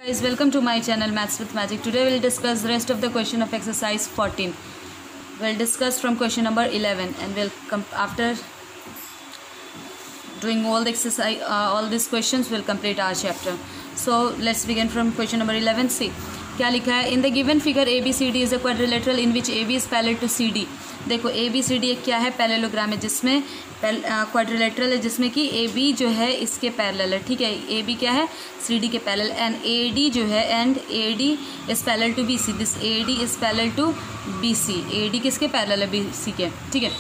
Guys, welcome to my channel Maths with Magic. Today we'll discuss the rest of the question of exercise 14. We'll discuss from question number 11 and we'll come after doing all the exercise, all these questions we'll complete our chapter. So let's begin from question number 11. See क्या लिखा है. In the given figure ABCD is a quadrilateral in which AB is parallel to CD. देखो ABCD एक क्या है, parallelogram है जिसमें quadrilateral है जिसमें कि AB जो है इसके पैरेलल है. ठीक है, AB क्या है, CD के पैरेलल. एंड AD जो है, and AD is parallel to BC. This AD is parallel to BC. AD किसके पैरेलल है, BC के. ठीक है,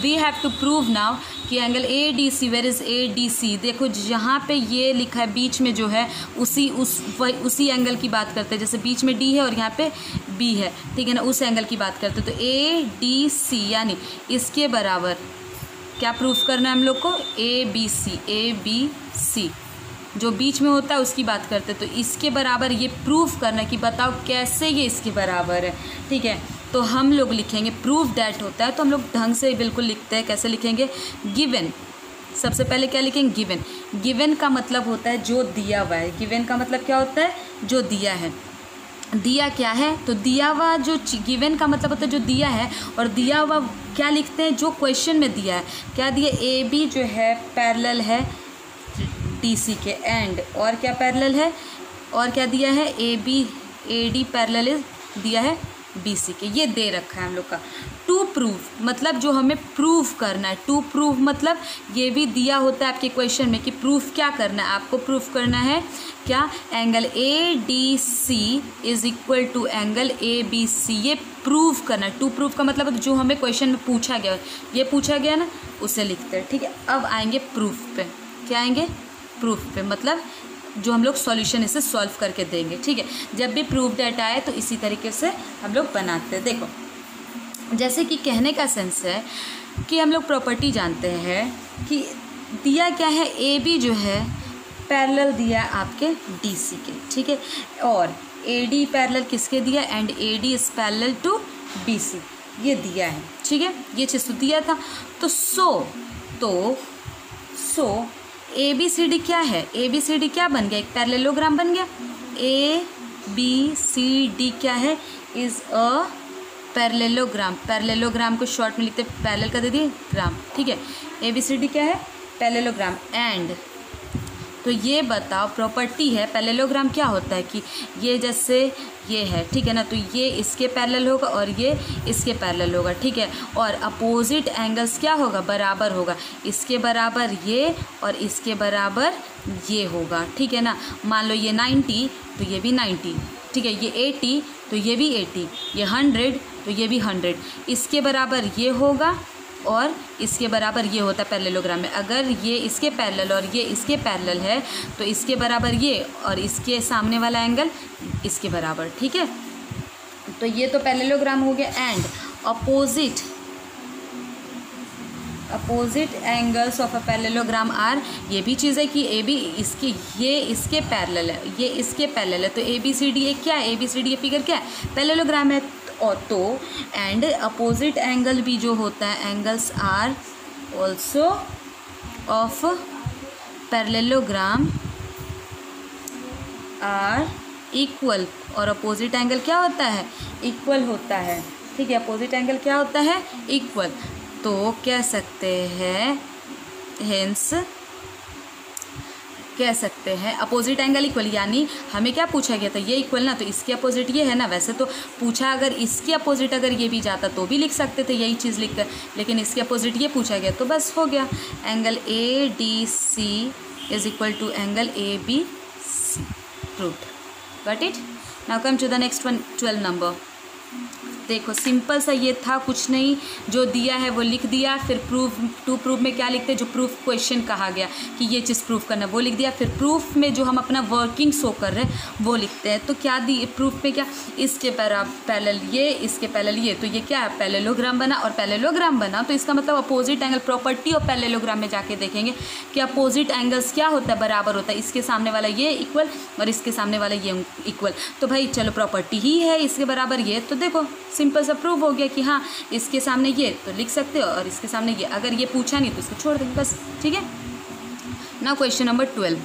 we have to prove now कि angle ADC, where is ADC. देखो जहाँ पे ये लिखा है बीच में जो है उसी एंगल की बात करते हैं. जैसे बीच में D है और यहाँ पे B है, ठीक है ना, उस एंगल की बात करते हैं. तो ADC यानी इसके बराबर क्या प्रूफ करना है हम लोग को, ABC जो बीच में होता है उसकी बात करते हैं. तो इसके बराबर ये प्रूफ करना है कि बताओ कैसे ये इसके बराबर है. ठीक है, तो हम लोग लिखेंगे प्रूफ डैट होता है तो हम लोग ढंग से बिल्कुल लिखते हैं. कैसे लिखेंगे, गिवन. सबसे पहले क्या लिखेंगे, गिवन. गिवन का मतलब होता है जो दिया हुआ है. गिवन का मतलब क्या होता है, जो दिया है. दिया क्या है, तो दिया हुआ जो गिवन का मतलब होता है जो दिया है. और दिया हुआ क्या लिखते हैं, जो क्वेश्चन में दिया है. क्या दिया, AB जो है पैरेलल है DC के. एंड और क्या पैरेलल है, और क्या दिया है, AD पैरेलल दिया है BC के. ये दे रखा है हम लोग का. टू प्रूफ मतलब जो हमें प्रूफ करना है. टू प्रूफ मतलब ये भी दिया होता है आपके क्वेश्चन में कि प्रूफ क्या करना है. आपको प्रूफ करना है क्या, angle ADC is equal to angle ABC. ये प्रूफ करना है. टू प्रूफ का मतलब जो हमें क्वेश्चन में पूछा गया, ये पूछा गया ना, उसे लिखते हैं. ठीक है, अब आएंगे प्रूफ पे. क्या आएंगे, प्रूफ पे. मतलब जो हम लोग सॉल्यूशन इसे सॉल्व करके देंगे. ठीक है, जब भी प्रूफ डेटा आए तो इसी तरीके से हम लोग बनाते हैं. देखो जैसे कि कहने का सेंस है कि हम लोग प्रॉपर्टी जानते हैं कि दिया क्या है, AB जो है पैरेलल दिया आपके DC के. ठीक है, और AD पैरेलल किसके दिया, and AD is parallel to BC. ये दिया है. ठीक है, ये चीज़ तो दिया था. तो सो ABCD क्या है, ABCD क्या बन गया, एक पैरेललोग्राम बन गया. ABCD क्या है, इज़ अ पैरेललोग्राम. पैरेललोग्राम को शॉर्ट में लिखते हैं, पैरेलल का दे दिए ग्राम. ठीक है, ABCD क्या है, पैरेललोग्राम. एंड तो ये बताओ प्रॉपर्टी है, पैरेललोग्राम क्या होता है कि ये जैसे ये है, ठीक है ना, तो ये इसके पैरेलल होगा और ये इसके पैरेलल होगा. ठीक है, और अपोजिट एंगल्स क्या होगा, बराबर होगा. इसके बराबर ये और इसके बराबर ये होगा. ठीक है ना, मान लो ये 90 तो ये भी 90. ठीक है, ये 80 तो ये भी 80, ये 100 तो ये भी 100. इसके बराबर ये होगा और इसके बराबर ये होता है पैरेललोग्राम में. अगर ये इसके पैरेलल और ये इसके पैरेलल है तो इसके बराबर ये और इसके सामने वाला एंगल इसके बराबर. ठीक है, तो ये तो पैरेललोग्राम हो गया. And opposite angles of a parallelogram are, ये भी चीज़ है कि ये इसके पैरेलल है, ये इसके पैरेलल है. तो ABCD ये क्या है, ABCD ये फिगर क्या है, पैरेललोग्राम है. और तो एंड अपोजिट एंगल भी जो होता है, angles are also of parallelogram are equal. और अपोजिट एंगल क्या होता है, इक्वल होता है. ठीक है, अपोजिट एंगल क्या होता है, इक्वल. तो कह सकते हैं, हेंस कह सकते हैं अपोजिट एंगल इक्वल. यानी हमें क्या पूछा गया था, ये इक्वल ना, तो इसके अपोजिट ये है ना. वैसे तो पूछा अगर इसके अपोजिट अगर ये भी जाता तो भी लिख सकते थे यही चीज़ लिखकर, लेकिन इसके अपोजिट ये पूछा गया तो बस हो गया. Angle ADC is equal to angle ABC. Proved. Got it. Now come to the next one, 12 number. देखो सिंपल सा ये था, कुछ नहीं, जो दिया है वो लिख दिया. फिर टू प्रूफ में क्या लिखते हैं, जो प्रूफ क्वेश्चन कहा गया कि ये चीज़ प्रूफ करना, वो लिख दिया. फिर प्रूफ में जो हम अपना वर्किंग शो कर रहे हैं वो लिखते हैं. तो क्या दी प्रूफ में, क्या इसके पैरेलल ये, इसके पैरेलल ये, तो ये क्या है, पैरेललोग्राम बना. और पैरेललोग्राम बना तो इसका मतलब opposite angle. Property of parallelogram में जाके देखेंगे कि अपोजिट एंगल्स क्या होता है, बराबर होता है. इसके सामने वाला ये इक्वल और इसके सामने वाला ये इक्वल. तो भाई चलो प्रॉपर्टी ही है इसके बराबर ये, तो देखो सिंपल सा प्रूव हो गया कि हाँ इसके सामने ये तो लिख सकते हो और इसके सामने ये. अगर ये पूछा नहीं तो इसको छोड़ देंगे बस. ठीक है, now question number 12.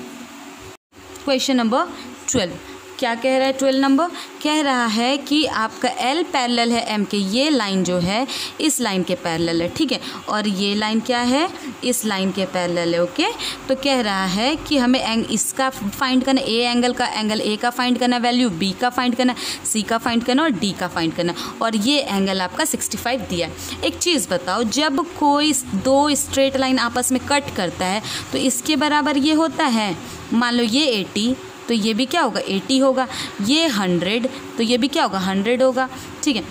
Question number 12. क्या कह रहा है 12 नंबर, कह रहा है कि आपका L पैरेलल है M के, ये लाइन जो है इस लाइन के पैरेलल है, ठीक है, और ये लाइन क्या है, इस लाइन के पैरेलल है, ओके। तो कह रहा है कि हमें इसका फाइंड करना, ए एंगल का, एंगल ए का फाइंड करना, वैल्यू बी का फाइंड करना, सी का फाइंड करना और डी का फाइंड करना, और ये एंगल आपका 65 दिया है। एक चीज़ बताओ, जब कोई दो स्ट्रेट लाइन आपस में कट करता है तो इसके बराबर ये होता है, मान लो ये 80 तो ये भी क्या होगा 80 होगा, ये 100 तो ये भी क्या होगा 100 होगा, ठीक है।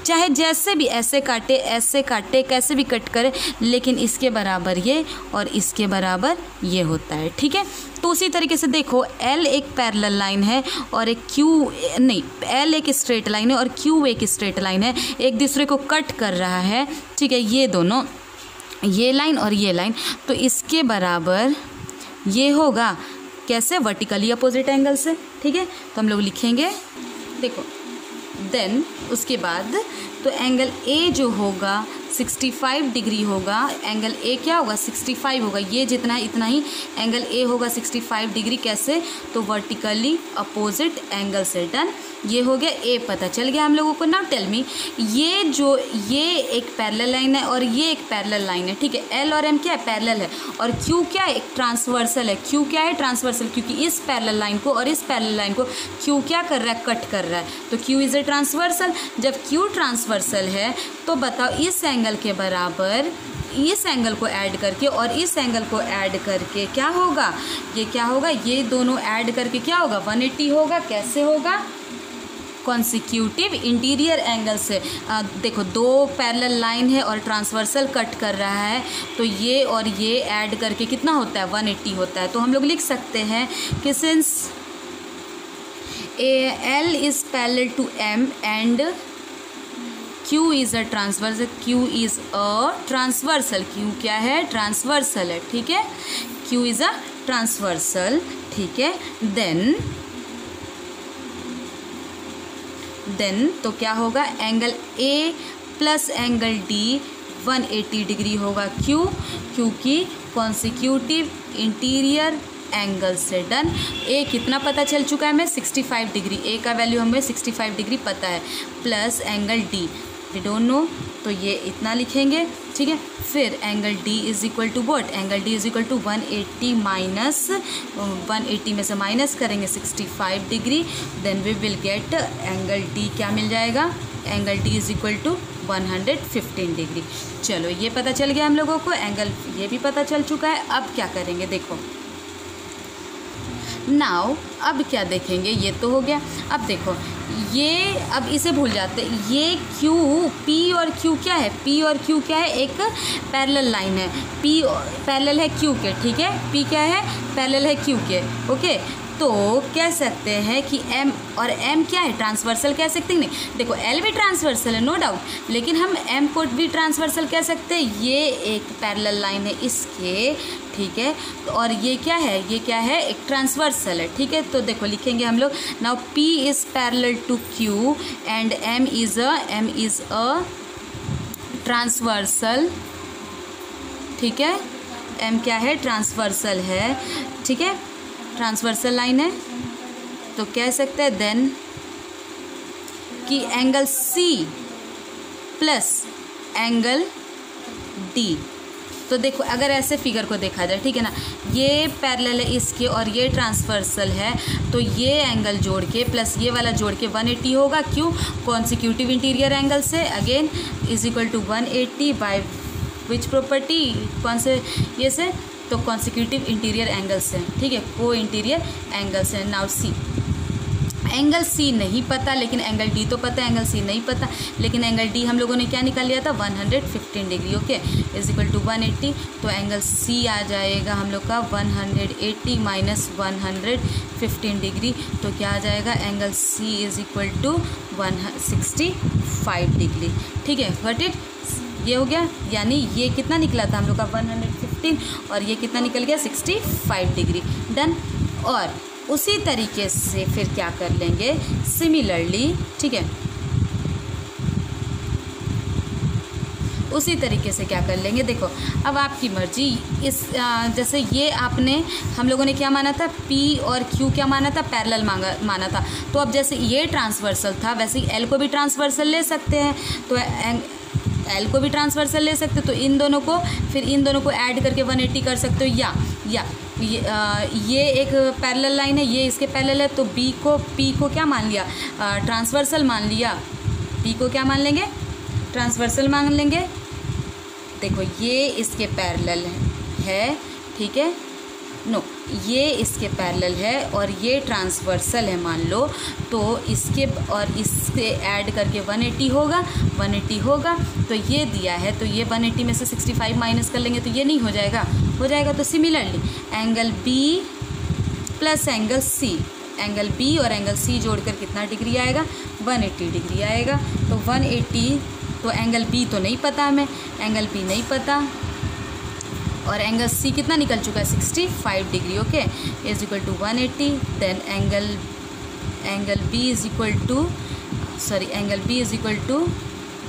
चाहे जैसे भी ऐसे काटे कैसे भी कट करे, लेकिन इसके बराबर ये और इसके बराबर ये होता है, ठीक है। तो उसी तरीके से देखो L एक पैरेलल लाइन है और एक L एक स्ट्रेट लाइन है और Q एक स्ट्रेट लाइन है, एक दूसरे को कट कर रहा है, ठीक है, ये दोनों, ये लाइन और ये लाइन, तो इसके बराबर ये होगा कैसे, वर्टिकली अपोजिट एंगल से, ठीक है। तो हम लोग लिखेंगे, देखो देन उसके बाद तो एंगल ए जो होगा 65 डिग्री होगा, एंगल ए क्या होगा 65 होगा, ये जितना है इतना ही एंगल ए होगा 65 डिग्री, कैसे, तो वर्टिकली अपोजिट एंगल से, डन। ये हो गया ए, पता चल गया हम लोगों को। नाउ टेल मी, ये एक पैरेलल लाइन है और ये एक पैरेलल लाइन है, ठीक है। एल और एम क्या है, पैरेलल है, और क्यू क्या है, एक ट्रांसवर्सल है। क्यू क्या है, ट्रांसवर्सल, क्योंकि इस पैरेलल लाइन को और इस पैरेलल लाइन को क्यू क्या कर रहा है, कट कर रहा है, तो क्यू इज़ ए ट्रांसवर्सल। जब क्यू ट्रांसवर्सल है तो बताओ इस एंगल के बराबर इस एंगल को ऐड करके और इस एंगल को ऐड करके क्या होगा, ये क्या होगा, ये दोनों ऐड करके क्या होगा 180 होगा। कैसे होगा, कॉन्सिक्यूटिव इंटीरियर एंगल से। देखो दो पैरेलल लाइन है और ट्रांसवर्सल कट कर रहा है, तो ये और ये ऐड करके कितना होता है 180 होता है। तो हम लोग लिख सकते हैं कि since L is parallel to M and Q is a transversal, Q is a transversal, Q क्या है, ट्रांसवर्सल है, ठीक है, Q इज़ अ ट्रांसवर्सल, ठीक है। देन तो क्या होगा, angle A plus angle D 180 degree होगा, क्यों, क्योंकि कॉन्सिक्यूटिव इंटीरियर एंगल से, डन। ए कितना पता चल चुका है हमें 65 डिग्री, ए का वैल्यू हमें 65 डिग्री पता है, plus angle D we don't know, तो ये इतना लिखेंगे, ठीक है। फिर angle D is equal to what, angle D is equal to 180 minus 180 में से माइनस करेंगे 65 degree, then we will get angle D क्या मिल जाएगा, angle D is equal to 115 degree. चलो ये पता चल गया हम लोगों को, एंगल ये भी पता चल चुका है। अब क्या करेंगे, देखो नाउ अब क्या देखेंगे, ये तो हो गया। अब देखो ये, अब इसे भूल जाते, ये क्यू, पी और क्यू क्या है, पी और क्यू क्या है, एक पैरेलल लाइन है, पी पैरेलल है क्यू के, ठीक है, पी क्या है, पैरेलल है क्यू के, ओके। तो कह सकते हैं कि M और M क्या है, ट्रांसवर्सल कह सकते हैं, नहीं देखो L भी ट्रांसवर्सल है नो डाउट, लेकिन हम M को भी ट्रांसवर्सल कह सकते हैं, ये एक पैरेलल लाइन है इसके, ठीक है, तो और ये क्या है, ये क्या है, एक ट्रांसवर्सल है, ठीक है। तो देखो लिखेंगे हम लोग, now P is parallel to Q and M is a transversal, ठीक है, M क्या है, ट्रांसवर्सल है, ठीक है, ट्रांसवर्सल लाइन है। तो कह सकते हैं देन कि angle C plus angle D, तो देखो अगर ऐसे फिगर को देखा जाए, ठीक है ना, ये पैरेलल है इसके और ये ट्रांसवर्सल है, तो ये एंगल जोड़ के प्लस ये वाला जोड़ के 180 होगा, क्यों, कॉन्सिक्यूटिव इंटीरियर एंगल से, again is equal to 180 by which property, कौन से, ये से, तो कॉन्सिक्यूटिव इंटीरियर एंगल से, ठीक है, को इंटीरियर एंगल से। नाउ सी, एंगल सी नहीं पता लेकिन एंगल डी तो पता है, एंगल सी नहीं पता लेकिन एंगल डी हम लोगों ने क्या निकाल लिया था 115 degree, okay, is equal to 180, तो एंगल सी आ जाएगा हम लोग का 180 माइनस 115 डिग्री, तो क्या आ जाएगा, angle C is equal to 165 degree, ठीक है, गॉट इट, ये हो गया। यानी ये कितना निकला था हम लोग का 115 और ये कितना निकल गया 65 डिग्री, डन। और उसी तरीके से फिर क्या कर लेंगे, सिमिलरली, ठीक है, उसी तरीके से क्या कर लेंगे, देखो अब आपकी मर्जी। इस जैसे ये आपने हम लोगों ने क्या माना था, P और Q क्या माना था, पैरेलल माना था। तो अब जैसे ये ट्रांसवर्सल था वैसे ही L को भी ट्रांसवर्सल ले सकते हैं, तो L को भी ट्रांसवर्सल ले सकते हो। तो इन दोनों को फिर इन दोनों को ऐड करके 180 कर सकते हो, या ये एक पैरेलल लाइन है, ये इसके पैरेलल है, तो P को क्या मान लिया, ट्रांसवर्सल मान लिया। P को क्या मान लेंगे, ट्रांसवर्सल मान लेंगे। देखो ये इसके पैरेलल है, ठीक है, नो ये इसके पैरेलल है और ये ट्रांसवर्सल है मान लो, तो इसके और इसके ऐड करके 180 होगा। तो ये दिया है, तो ये 180 में से 65 माइनस कर लेंगे तो ये नहीं हो जाएगा। तो similarly angle B plus angle C, angle B और एंगल C जोड़कर कितना डिग्री आएगा, 180 डिग्री आएगा। तो 180, तो एंगल B तो नहीं पता हमें, एंगल B नहीं पता, और एंगल C कितना निकल चुका है, 65 degree, okay, is equal to 180। Then angle B is equal to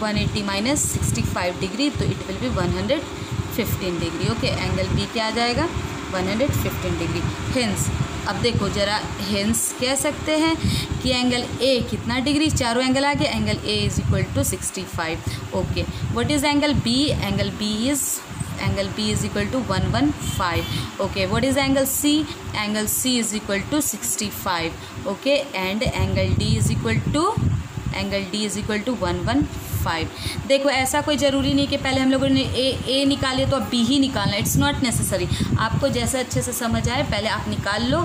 180 minus 65 degree, तो it will be 115 degree, okay. Angle B क्या आ जाएगा, 115 डिग्री। हेंस अब देखो जरा, हेंस कह सकते हैं कि एंगल A कितना डिग्री, चारों एंगल आ गए, angle A is equal to 65, okay. What is angle B, angle B is equal to 115, okay. What is angle C, angle C is equal to 65, okay, and angle D is equal to 115। देखो ऐसा कोई ज़रूरी नहीं कि पहले हम लोगों ने A निकाले तो अब B ही निकालना, इट्स नॉट नेसेसरी। आपको जैसे अच्छे से समझ आए पहले आप निकाल लो,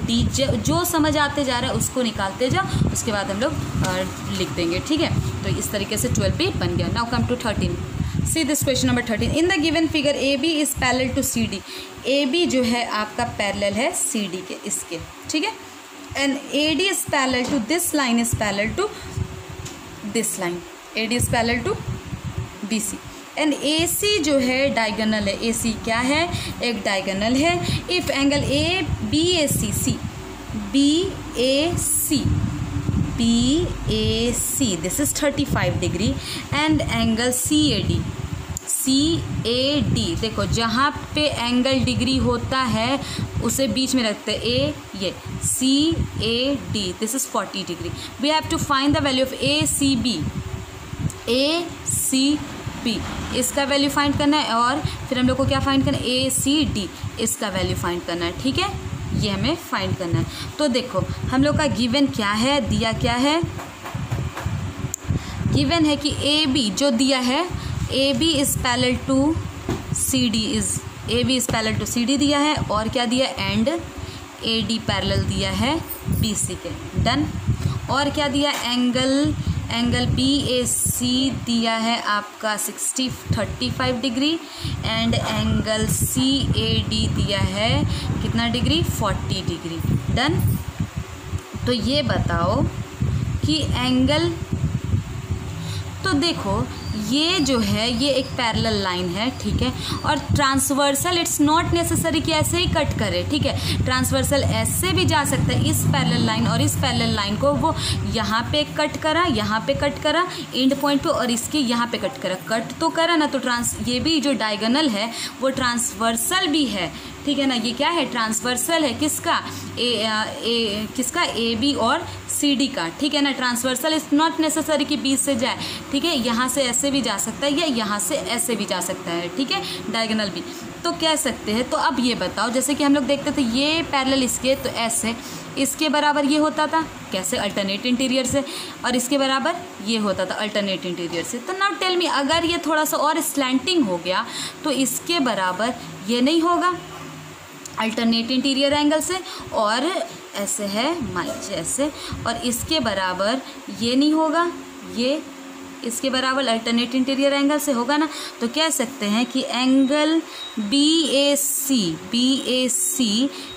D जो समझ आते जा रहा है उसको निकालते जाओ, उसके बाद हम लोग लिख देंगे, ठीक है। तो इस तरीके से 12B बन गया। Now come to 13। See this question number 13। In the given figure AB is parallel to CD। AB जो है आपका पैरेलल है CD के, इसके, ठीक है। And AD is parallel to this line, is parallel to this line, AD is parallel to BC। And AC जो है डायगोनल है, AC क्या है, एक डायगोनल है। If angle BAC this is 35 degree and angle CAD, देखो जहाँ पे एंगल डिग्री होता है उसे बीच में रखते हैं, ये CAD this is 40 degree. We have to find the value of ACB, इसका वैल्यू फाइंड करना है, और फिर हम लोग को क्या फाइंड करना है, ACD, इसका वैल्यू फाइंड करना है, ठीक है, ये हमें फाइंड करना है। तो देखो हम लोग का गिवन क्या है, दिया क्या है, गिवन है कि AB जो दिया है, AB is parallel to CD दिया है, और क्या दिया, एंड AD पैरेलल दिया है BC के, डन। और क्या दिया, एंगल BAC दिया है आपका 35 डिग्री, एंड एंगल CAD दिया है कितना डिग्री, 40 डिग्री, डन। तो ये बताओ कि एंगल, तो देखो ये जो है ये एक पैरेलल लाइन है, ठीक है, और ट्रांसवर्सल इट्स नॉट नेसेसरी कि ऐसे ही कट करे, ठीक है। ट्रांसवर्सल ऐसे भी जा सकता है, इस पैरेलल लाइन और इस पैरेलल लाइन को वो यहाँ पे कट करा, यहाँ पे कट करा एंड पॉइंट पे, और इसके यहाँ पे कट करा, कट तो करा ना, तो ये भी जो डायगोनल है वो ट्रांसवर्सल भी है, ठीक है ना। ये क्या है, ट्रांसवर्सल है, किसका, किसका, AB और CD का, ठीक है ना। ट्रांसवर्सल इज नॉट नेसेसरी कि बीच से जाए, ठीक है, यहाँ से ऐसे भी जा सकता है या यहाँ से ऐसे भी जा सकता है, ठीक है, डायगोनल भी तो कह सकते हैं। तो अब ये बताओ, जैसे कि हम लोग देखते थे ये पैरेलल इसके, तो ऐसे इसके बराबर ये होता था, कैसे, अल्टरनेट इंटीरियर से, और इसके बराबर ये होता था अल्टरनेट इंटीरियर से। तो नाउ टेल मी, अगर ये थोड़ा सा और स्लैंटिंग हो गया तो इसके बराबर ये नहीं होगा अल्टरनेट इंटीरियर एंगल से, और ऐसे है मान लीजिए ऐसे, और इसके बराबर ये नहीं होगा, ये इसके बराबर अल्टरनेट इंटीरियर एंगल से होगा ना। तो कह सकते हैं कि angle BAC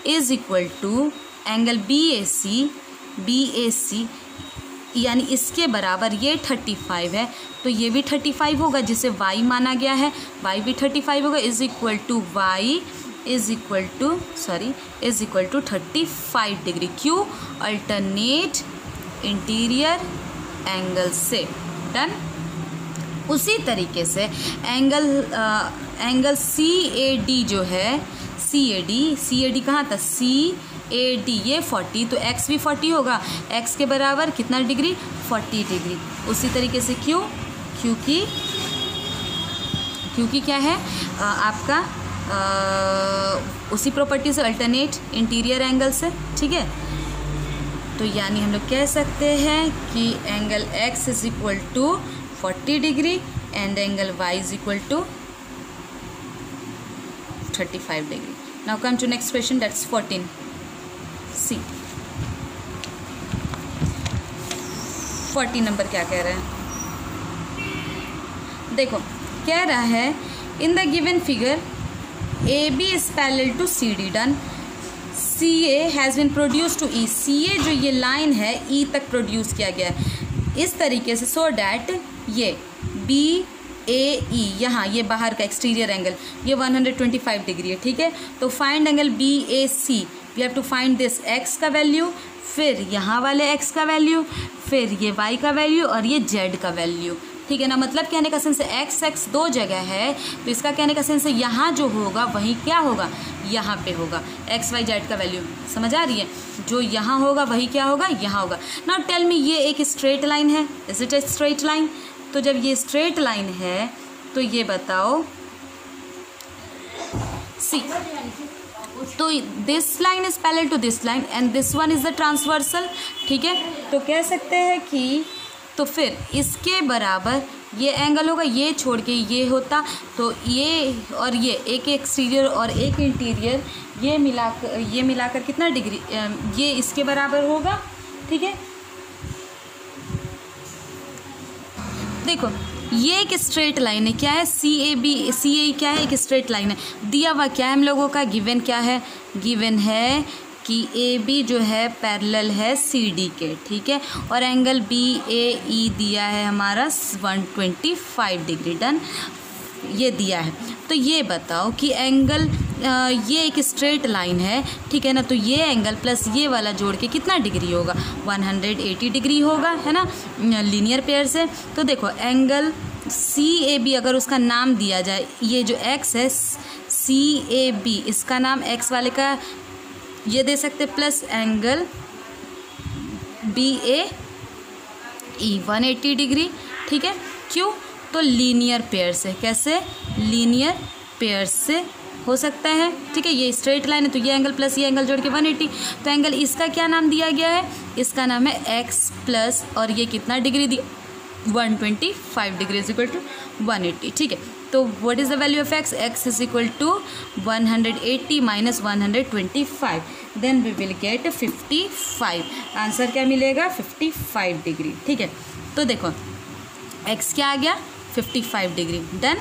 is equal to angle BAC यानी इसके बराबर ये 35 है, तो ये भी 35 होगा, जिसे y माना गया है, y भी 35 होगा, is equal to y is equal to 35 degree, क्यों, अल्टरनेट इंटीरियर एंगल से, डन। उसी तरीके से एंगल CAD जो है, CAD कहाँ था, CAD ये 40, तो x भी 40 होगा, x के बराबर कितना डिग्री, 40 डिग्री। उसी तरीके से क्योंकि क्या है आपका उसी प्रॉपर्टी से अल्टरनेट इंटीरियर एंगल से, ठीक है। तो यानी हम लोग कह सकते हैं कि angle x is equal to 40 degree and angle y is equal to 35 degree. Now come to next question, that's 14 C. 40 number क्या कह रहा है, देखो कह रहा है in the given figure AB is parallel to CD done, CA has been produce to E, CA जो ये लाइन है E तक प्रोड्यूस किया गया है इस तरीके से, सो डैट ये BAE यहाँ ये बाहर का एक्सटीरियर एंगल ये 125 डिग्री है, ठीक है। तो find angle BAC, we have to find this x का वैल्यू, फिर यहाँ वाले x का वैल्यू, फिर ये y का वैल्यू और ये z का वैल्यू, ठीक है ना। मतलब कहने का सेंस x दो जगह है, तो इसका कहने का सेंस यहाँ जो होगा वही क्या होगा, यहाँ पे होगा x y z का वैल्यू, समझ आ रही है। जो यहाँ होगा वही क्या होगा, यहाँ होगा। नाउ टेल मी, ये एक स्ट्रेट लाइन है, is it a straight line? तो जब ये स्ट्रेट लाइन है तो ये बताओ सी, तो this line is parallel to this line and this one is the transversal, ठीक है। तो कह सकते हैं कि तो फिर इसके बराबर ये एंगल होगा, ये छोड़ के ये होता, तो ये और ये एक एक्सटीरियर और एक इंटीरियर ये मिलाकर कितना डिग्री, ये इसके बराबर होगा, ठीक है। देखो ये एक स्ट्रेट लाइन है, क्या है, CAE क्या है, एक स्ट्रेट लाइन है। दिया हुआ क्या है हम लोगों का, गिवन क्या है, गिवन है कि AB जो है पैरेलल है CD के, ठीक है, और एंगल BAE दिया है हमारा 125 डिग्री डन, ये दिया है। तो ये बताओ कि एंगल ये एक स्ट्रेट लाइन है, ठीक है ना, तो ये एंगल प्लस ये वाला जोड़ के कितना डिग्री होगा, 180 डिग्री होगा, है ना, लीनियर पेयर से। तो देखो एंगल CAB अगर उसका नाम दिया जाए, ये जो x है CAB इसका नाम x वाले का ये दे सकते, प्लस एंगल BAE 180 डिग्री, ठीक है। क्यों, तो लीनियर पेयर से, कैसे, लीनियर पेयर से हो सकता है, ठीक है। ये स्ट्रेट लाइन है तो ये एंगल प्लस ये एंगल जोड़ के 180, तो एंगल इसका क्या नाम दिया गया है, इसका नाम है x प्लस और ये कितना डिग्री दिया, 125 डिग्री इज इक्वल टू 180, ठीक है। तो what is the value of x, x is equal to 180 minus 125, then we will get 55, answer क्या मिलेगा, 55 डिग्री, ठीक है। तो देखो x क्या आ गया, 55 डिग्री, डन,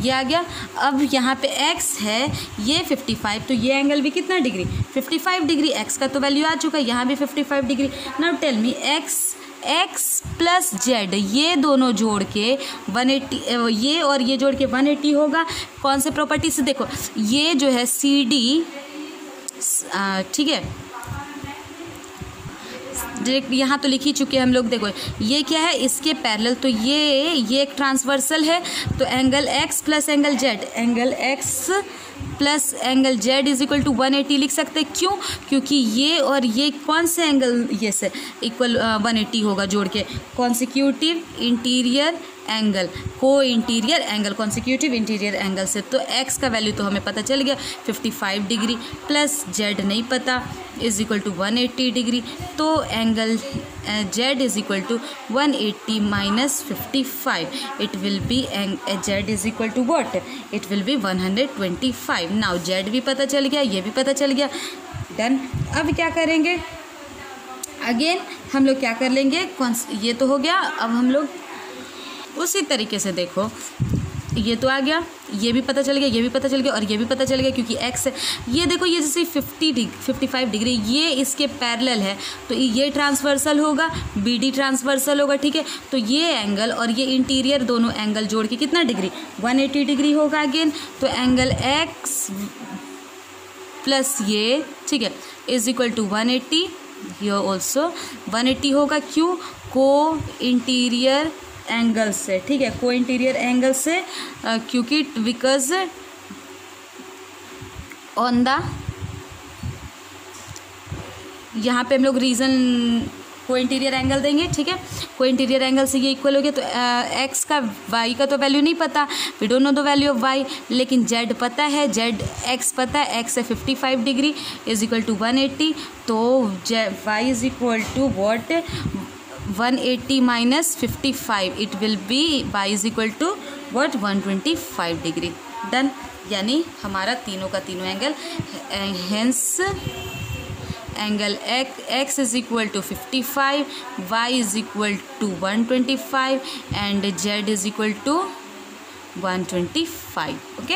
ये आ गया। अब यहाँ पे x है ये 55, तो ये एंगल भी कितना डिग्री, 55 डिग्री, x का तो वैल्यू आ चुका है, यहाँ भी 55 degree. Now tell me x plus z ये दोनों जोड़ के 180, ये और ये जोड़ के 180 होगा, कौन से प्रॉपर्टी से, देखो ये जो है CD, ठीक है, डायरेक्ट यहाँ तो लिख ही चुके हैं हम लोग। देखो ये क्या है, इसके पैरेलल, तो ये एक ट्रांसवर्सल है, तो angle x plus angle z, angle x plus angle z is equal to 180 लिख सकते हैं। क्यों, क्योंकि ये और ये कौन से एंगल ये से इक्वल 180 होगा जोड़ के, कॉन्सिक्यूटिव इंटीरियर एंगल, को interior angle, consecutive interior angle से। तो x का वैल्यू तो हमें पता चल गया 55 डिग्री, प्लस z नहीं पता, इज इक्वल टू 180 डिग्री, तो angle z is equal to 180 minus 55, it will be z is equal to what, it will be 125। Now z भी पता चल गया, ये भी पता चल गया, डन। अब क्या करेंगे, अगेन हम लोग क्या कर लेंगे, ये तो हो गया, अब हम लोग उसी तरीके से देखो, ये तो आ गया, ये भी पता चल गया, ये भी पता चल गया और ये भी पता चल गया, क्योंकि x है। ये देखो ये जैसे 55 डिग्री ये इसके पैरेलल है, तो ये ट्रांसवर्सल होगा, BD ट्रांसवर्सल होगा, ठीक है। तो ये एंगल और ये इंटीरियर दोनों एंगल जोड़ के कितना डिग्री, 180 डिग्री होगा अगेन। तो एंगल x प्लस ये, ठीक है, इज इक्वल टू 180, ये ऑल्सो 180 होगा। क्यों, को इंटीरियर एंगल से, ठीक है, को इंटीरियर एंगल से, क्योंकि बिकॉज ऑन द, यहाँ पे हम लोग रीज़न को इंटीरियर एंगल देंगे, ठीक है। को इंटीरियर एंगल से ये इक्वल हो गया, तो एक्स का वाई का तो वैल्यू नहीं पता, we don't know the value of Y, लेकिन जेड पता है, जेड एक्स पता है, एक्स है 55 डिग्री इज इक्वल टू 180, तो Y is equal to what, 180 minus 55, it will be Y is equal to what 125 degree. Done, यानी हमारा तीनों का तीनों angle, hence angle x is equal to 55, y is equal to 125 and z is equal to 125, okay.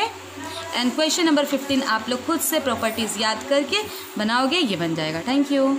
And question number 15 आप लोग खुद से properties याद करके बनाओगे, ये बन जाएगा। Thank you.